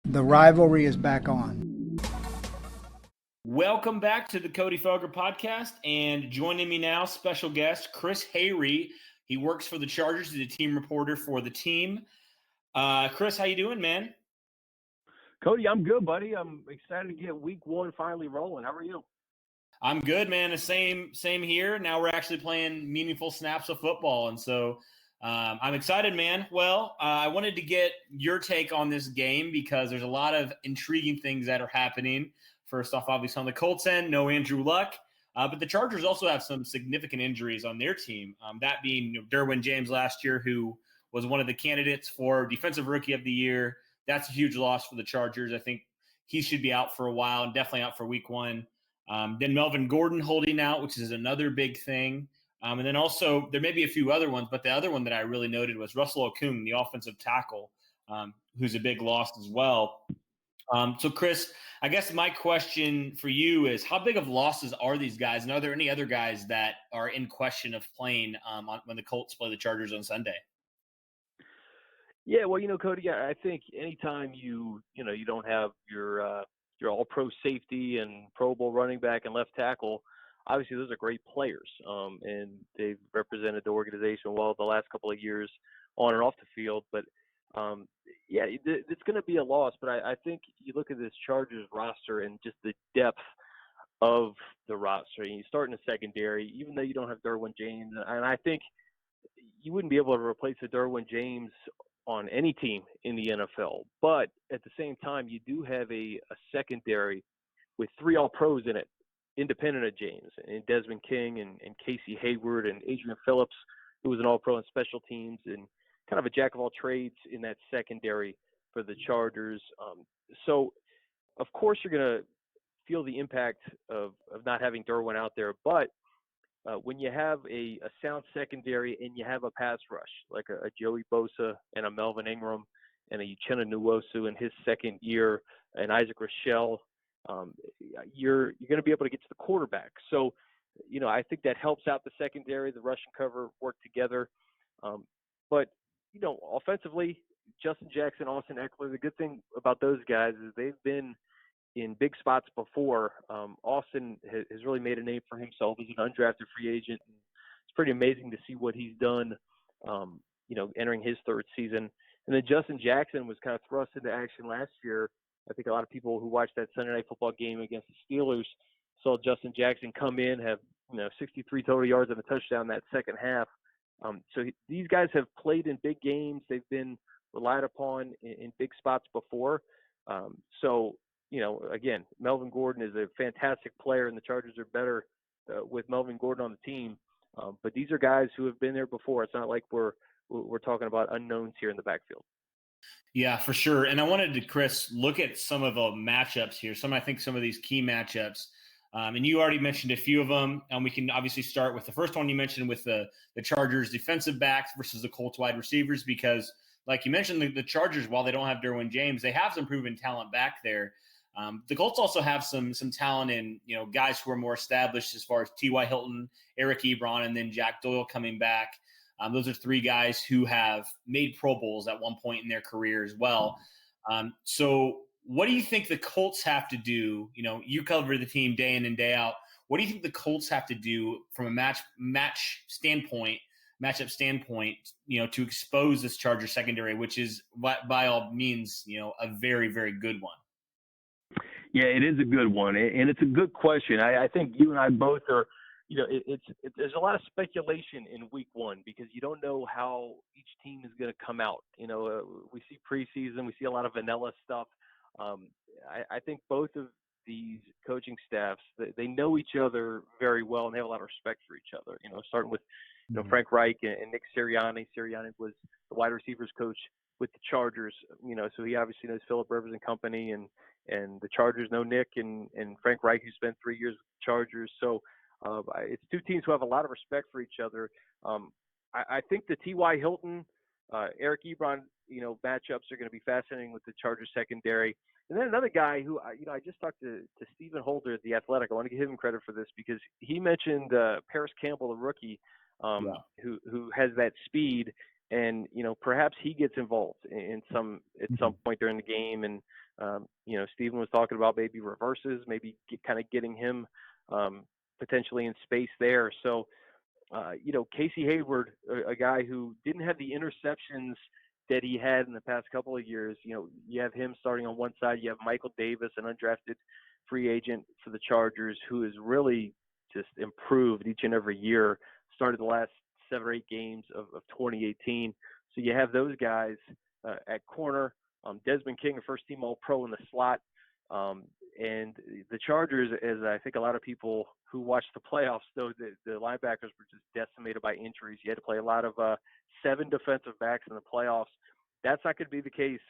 The rivalry is back on. Welcome back to the Cody Felger podcast, and joining me now, special guest Chris Hayre. He works for the Chargers, he's a team reporter for the team. Chris, how you doing, man? Cody, I'm good, buddy. I'm excited to get week one finally rolling. How are you? I'm good, man. The same here. Now we're actually playing meaningful snaps of football, and so I'm excited, man. Well, I wanted to get your take on this game because there's a lot of intriguing things that are happening. First off, obviously on the Colts end, no Andrew Luck, but the Chargers also have some significant injuries on their team. That being Derwin James last year, who was one of the candidates for Defensive Rookie of the Year. That's a huge loss for the Chargers. I think he should be out for a while and definitely out for week one. Then Melvin Gordon holding out, which is another big thing. And then also there may be a few other ones, but the other one that I really noted was Russell Okung, the offensive tackle, who's a big loss as well. So, Chris, I guess my question for you is how big of losses are these guys? And are there any other guys that are in question of playing when the Colts play the Chargers on Sunday? Yeah, well, Cody, I think anytime you don't have your all-pro safety and Pro Bowl running back and left tackle, obviously those are great players, and they've represented the organization well the last couple of years on and off the field. But yeah, it's going to be a loss. But I think you look at this Chargers roster and just the depth of the roster. And you start in the secondary, even though you don't have Derwin James, and I think you wouldn't be able to replace the Derwin James on any team in the NFL. But at the same time, you do have a secondary with 3 All-Pros in it, independent of James, and Desmond King and Casey Hayward and Adrian Phillips, who was an All-Pro in special teams, and kind of a jack of all trades in that secondary for the Chargers. So, of course, you're going to feel the impact of not having Derwin out there. But when you have a sound secondary and you have a pass rush, like a Joey Bosa and a Melvin Ingram and a Uchenna Nwosu in his second year and Isaac Rochelle, you're going to be able to get to the quarterback. So, I think that helps out the secondary. The rush and cover work together. But, offensively, Justin Jackson, Austin Eckler, the good thing about those guys is they've been in big spots before. Austin has really made a name for himself as an undrafted free agent. It's pretty amazing to see what he's done, entering his third season. And then Justin Jackson was kind of thrust into action last year. I think a lot of people who watched that Sunday Night Football game against the Steelers saw Justin Jackson come in, have 63 total yards and a touchdown that second half. So these guys have played in big games. They've been relied upon in big spots before. So, again, Melvin Gordon is a fantastic player, and the Chargers are better with Melvin Gordon on the team. But these are guys who have been there before. It's not like we're talking about unknowns here in the backfield. Yeah, for sure. And I wanted to, Chris, look at some of the matchups here. I think some of these key matchups. And you already mentioned a few of them. And we can obviously start with the first one you mentioned with the Chargers defensive backs versus the Colts wide receivers, because like you mentioned, the Chargers, while they don't have Derwin James, they have some proven talent back there. The Colts also have some talent in, guys who are more established as far as T.Y. Hilton, Eric Ebron, and then Jack Doyle coming back. Those are 3 guys who have made Pro Bowls at one point in their career as well. So what do you think the Colts have to do? You cover the team day in and day out. What do you think the Colts have to do from a matchup standpoint, to expose this Charger secondary, which is by all means, a very, very good one? Yeah, it is a good one, and it's a good question. I think you and I both are, there's a lot of speculation in week one because you don't know how each team is going to come out. We see preseason, we see a lot of vanilla stuff. I think both of these coaching staffs, they know each other very well and they have a lot of respect for each other. Starting with Frank Reich and Nick Sirianni. Sirianni was the wide receivers coach with the Chargers, so he obviously knows Philip Rivers and company, and the Chargers know Nick and Frank Reich, who spent 3 years with the Chargers. So it's 2 teams who have a lot of respect for each other. I think the T.Y. Hilton, Eric Ebron, matchups are going to be fascinating with the Chargers secondary. And then another guy who, I just talked to Stephen Holder at The Athletic. I want to give him credit for this because he mentioned Paris Campbell, the rookie, who has that speed. And, perhaps he gets involved at some point during the game. And Steven was talking about maybe reverses, maybe kind of getting him potentially in space there. So, Casey Hayward, a guy who didn't have the interceptions that he had in the past couple of years. You have him starting on one side. You have Michael Davis, an undrafted free agent for the Chargers, who has really just improved each and every year. Started the last 7 or 8 games of 2018. So you have those guys at corner. Desmond King, a first-team All-Pro in the slot. And the Chargers, as I think a lot of people who watched the playoffs, though, the linebackers were just decimated by injuries. You had to play a lot of 7 defensive backs in the playoffs. That's not going to be the case,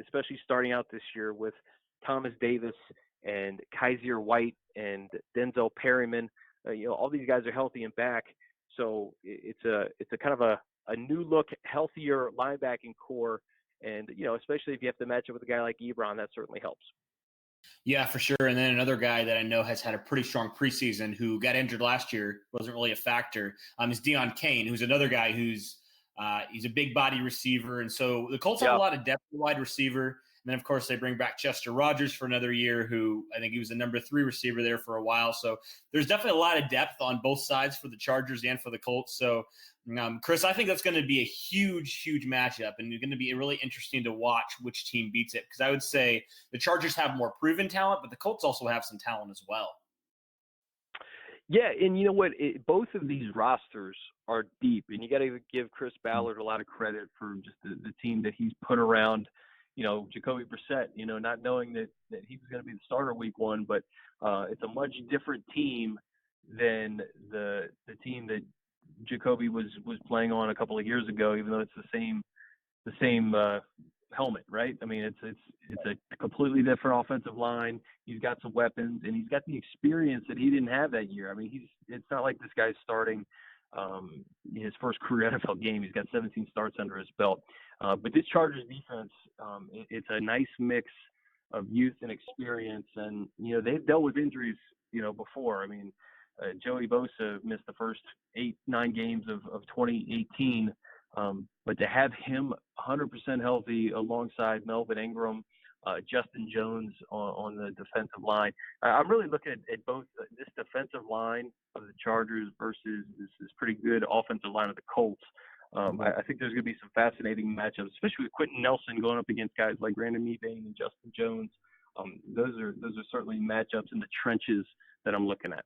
especially starting out this year with Thomas Davis and Kaiser White and Denzel Perryman. All these guys are healthy and back. So it's a kind of a new look, healthier linebacking core. And, especially if you have to match up with a guy like Ebron, that certainly helps. Yeah, for sure. And then another guy that I know has had a pretty strong preseason who got injured last year, wasn't really a factor, is Deion Kane, who's another guy who's he's a big body receiver. And so the Colts have a lot of depth at wide receiver. And then, of course, they bring back Chester Rogers for another year, who I think he was the number 3 receiver there for a while. So there's definitely a lot of depth on both sides for the Chargers and for the Colts. So, Chris, I think that's going to be a huge, huge matchup, and it's going to be really interesting to watch which team beats it, because I would say the Chargers have more proven talent, but the Colts also have some talent as well. Yeah, and you know what? Both of these rosters are deep, and you got to give Chris Ballard a lot of credit for just the team that he's put around. Jacoby Brissett, not knowing that he was going to be the starter week 1, but it's a much different team than the team that Jacoby was playing on a couple of years ago, even though it's the same helmet, right? I mean, it's a completely different offensive line. He's got some weapons, and he's got the experience that he didn't have that year. I mean, it's not like this guy's starting his first career NFL game. He's got 17 starts under his belt. But this Chargers defense, it's a nice mix of youth and experience. And, they've dealt with injuries, before. I mean, Joey Bosa missed the first 8-9 games of 2018. But to have him 100% healthy alongside Melvin Ingram, Justin Jones on the defensive line, I'm really looking at both this defensive line of the Chargers versus this pretty good offensive line of the Colts. I think there's going to be some fascinating matchups, especially with Quentin Nelson going up against guys like Brandon Meebane and Justin Jones. Those are certainly matchups in the trenches that I'm looking at.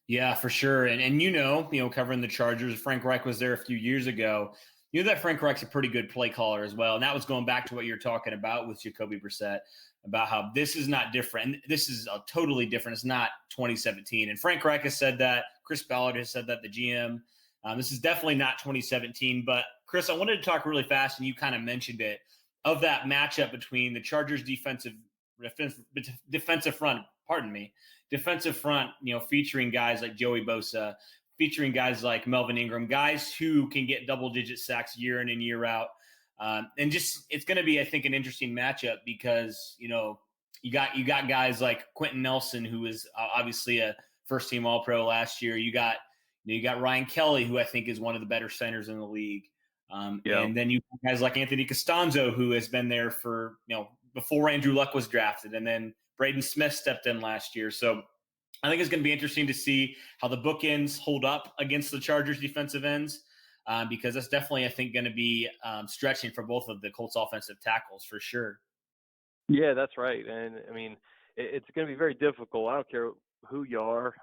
Yeah, for sure. And covering the Chargers, Frank Reich was there a few years ago. That Frank Reich's a pretty good play caller as well. And that was going back to what you're talking about with Jacoby Brissett, about how this is not different. This is totally different. It's not 2017. And Frank Reich has said that. Chris Ballard has said that, the GM. This is definitely not 2017. But, Chris, I wanted to talk really fast, and you kind of mentioned it, of that matchup between the Chargers defensive front, featuring guys like Joey Bosa, featuring guys like Melvin Ingram, guys who can get double-digit sacks year in and year out. And just it's going to be, I think, an interesting matchup because, you got guys like Quentin Nelson, who was obviously a first-team All-Pro last year. You got Ryan Kelly, who I think is one of the better centers in the league. And then you have guys like Anthony Costanzo, who has been there for, before Andrew Luck was drafted. And then Braden Smith stepped in last year. So I think it's going to be interesting to see how the bookends hold up against the Chargers defensive ends, because that's definitely, I think, going to be stretching for both of the Colts offensive tackles for sure. Yeah, that's right. And, I mean, it's going to be very difficult. I don't care who you are.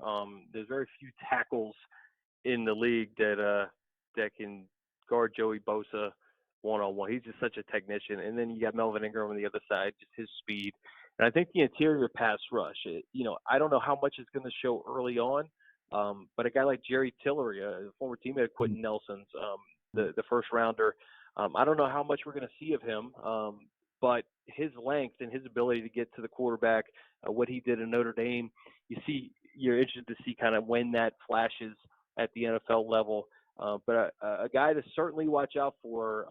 There's very few tackles in the league that can guard Joey Bosa one-on-one. He's just such a technician. And then you got Melvin Ingram on the other side, just his speed. And I think the interior pass rush, I don't know how much it's going to show early on, but a guy like Jerry Tillery, a former teammate of Quentin Nelson's, the first rounder, I don't know how much we're going to see of him, but his length and his ability to get to the quarterback, what he did in Notre Dame, you're interested to see kind of when that flashes at the NFL level. But a guy to certainly watch out for,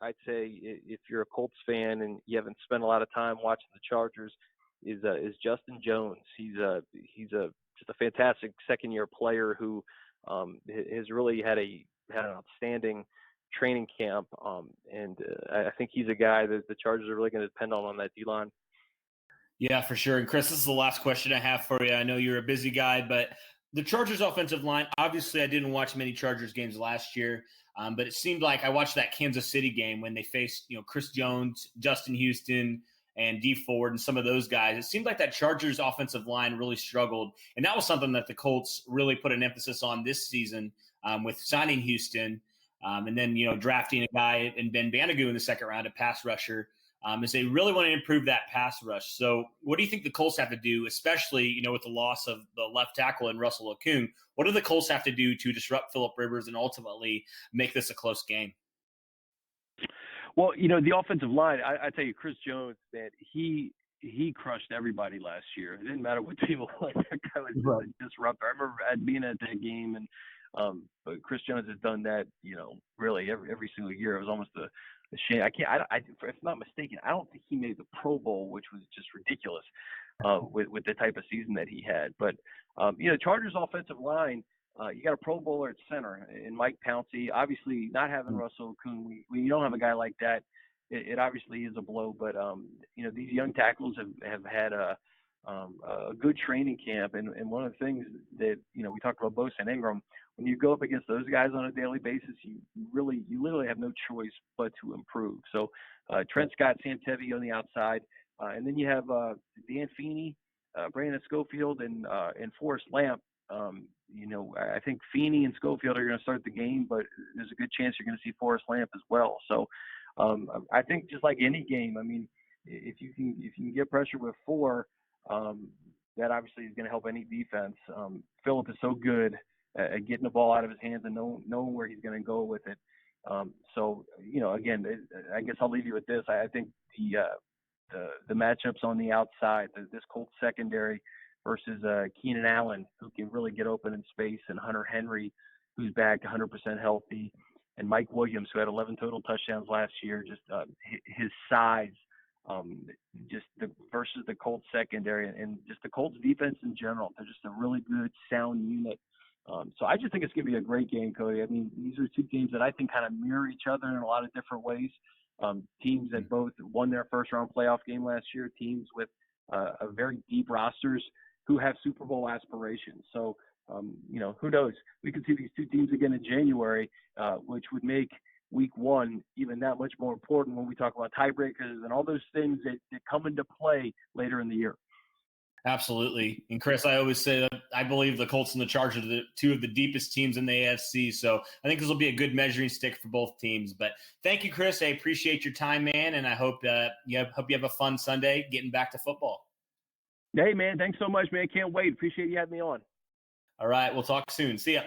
I'd say if you're a Colts fan and you haven't spent a lot of time watching the Chargers, is Justin Jones. He's just a fantastic second-year player who has really had an outstanding training camp. And I think he's a guy that the Chargers are really going to depend on that D-line. Yeah, for sure. And Chris, this is the last question I have for you. I know you're a busy guy, but the Chargers offensive line, obviously I didn't watch many Chargers games last year, but it seemed like I watched that Kansas City game when they faced, Chris Jones, Justin Houston, and Dee Ford and some of those guys. It seemed like that Chargers offensive line really struggled. And that was something that the Colts really put an emphasis on this season with signing Houston and then, drafting a guy in Ben Banigou in the second round, a pass rusher. Is they really want to improve that pass rush. So what do you think the Colts have to do, especially, with the loss of the left tackle in Russell Okung? What do the Colts have to do to disrupt Phillip Rivers and ultimately make this a close game? Well, the offensive line, I tell you, Chris Jones, man, he crushed everybody last year. It didn't matter what team it was. That guy was just a disruptor. I remember being at that game, and but Chris Jones has done that, really every single year. It was almost a shame. If I'm not mistaken, I don't think he made the Pro Bowl, which was just ridiculous with the type of season that he had. But Chargers offensive line, you got a Pro Bowler at center in Mike Pouncey. Obviously, not having Russell Okung, when you don't have a guy like that, it obviously is a blow. But these young tackles have had a good training camp, and one of the things that we talked about Bosa and Ingram. When you go up against those guys on a daily basis, you literally have no choice but to improve. So Trent Scott, Sam Tevi on the outside, and then you have Dan Feeney, Brandon Schofield, and Forrest Lamp. I think Feeney and Schofield are going to start the game, but there's a good chance you're going to see Forrest Lamp as well. So I think just like any game, I mean, if you can get pressure with four, that obviously is going to help any defense. Phillip is so good at getting the ball out of his hands and knowing where he's going to go with it. So again, I guess I'll leave you with this. I think the matchups on the outside, this Colts secondary versus Keenan Allen, who can really get open in space, and Hunter Henry, who's back 100% healthy, and Mike Williams, who had 11 total touchdowns last year. Just his size, versus the Colts secondary, and just the Colts defense in general. They're just a really good, sound unit. So I just think it's going to be a great game, Cody. I mean, these are two teams that I think kind of mirror each other in a lot of different ways. Teams that both won their first-round playoff game last year, teams with a very deep rosters who have Super Bowl aspirations. So, who knows? We could see these two teams again in January, which would make week one even that much more important when we talk about tiebreakers and all those things that come into play later in the year. Absolutely. And Chris, I always say that I believe the Colts and the Chargers are the two of the deepest teams in the AFC. So I think this will be a good measuring stick for both teams. But thank you, Chris. I appreciate your time, man. And I hope you have a fun Sunday getting back to football. Hey, man, thanks so much, man. Can't wait. Appreciate you having me on. All right. We'll talk soon. See ya.